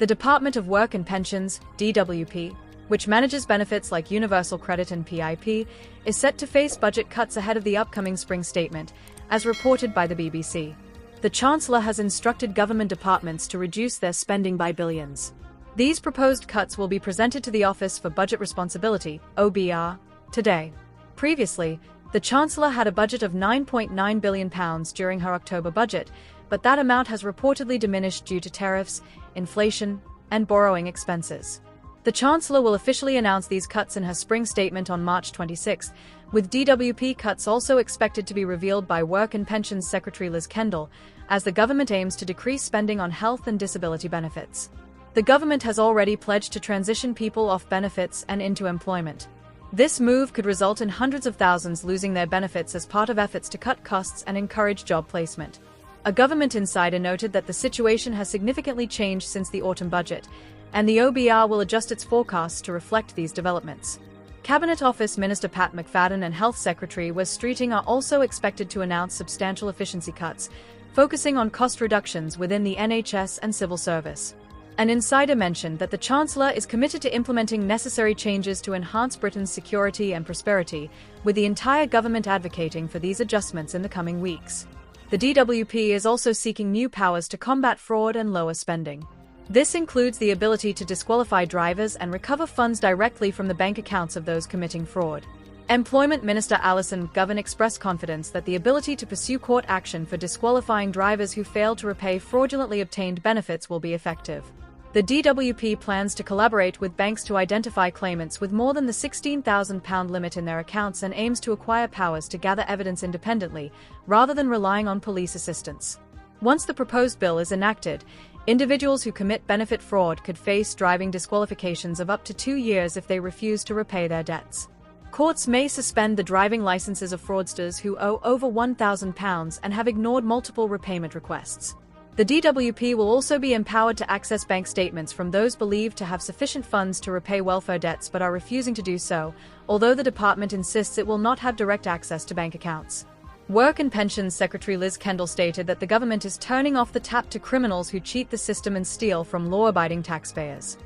The Department of Work and Pensions, DWP, which manages benefits like Universal Credit and PIP, is set to face budget cuts ahead of the upcoming spring statement, as reported by the BBC. The Chancellor has instructed government departments to reduce their spending by billions. These proposed cuts will be presented to the Office for Budget Responsibility, OBR, today. Previously, the Chancellor had a budget of £9.9 billion during her October budget, but that amount has reportedly diminished due to tariffs, inflation, and borrowing expenses. The Chancellor will officially announce these cuts in her spring statement on March 26, with DWP cuts also expected to be revealed by Work and Pensions Secretary Liz Kendall, as the government aims to decrease spending on health and disability benefits. The government has already pledged to transition people off benefits and into employment. This move could result in hundreds of thousands losing their benefits as part of efforts to cut costs and encourage job placement. A government insider noted that the situation has significantly changed since the autumn budget, and the OBR will adjust its forecasts to reflect these developments. Cabinet Office Minister Pat McFadden and Health Secretary Wes Streeting are also expected to announce substantial efficiency cuts, focusing on cost reductions within the NHS and civil service. An insider mentioned that the Chancellor is committed to implementing necessary changes to enhance Britain's security and prosperity, with the entire government advocating for these adjustments in the coming weeks. The DWP is also seeking new powers to combat fraud and lower spending. This includes the ability to disqualify drivers and recover funds directly from the bank accounts of those committing fraud. Employment Minister Alison Govan expressed confidence that the ability to pursue court action for disqualifying drivers who fail to repay fraudulently obtained benefits will be effective. The DWP plans to collaborate with banks to identify claimants with more than the £16,000 limit in their accounts and aims to acquire powers to gather evidence independently, rather than relying on police assistance. Once the proposed bill is enacted, individuals who commit benefit fraud could face driving disqualifications of up to 2 years if they refuse to repay their debts. Courts may suspend the driving licenses of fraudsters who owe over £1,000 and have ignored multiple repayment requests. The DWP will also be empowered to access bank statements from those believed to have sufficient funds to repay welfare debts but are refusing to do so, although the department insists it will not have direct access to bank accounts. Work and Pensions Secretary Liz Kendall stated that the government is turning off the tap to criminals who cheat the system and steal from law-abiding taxpayers.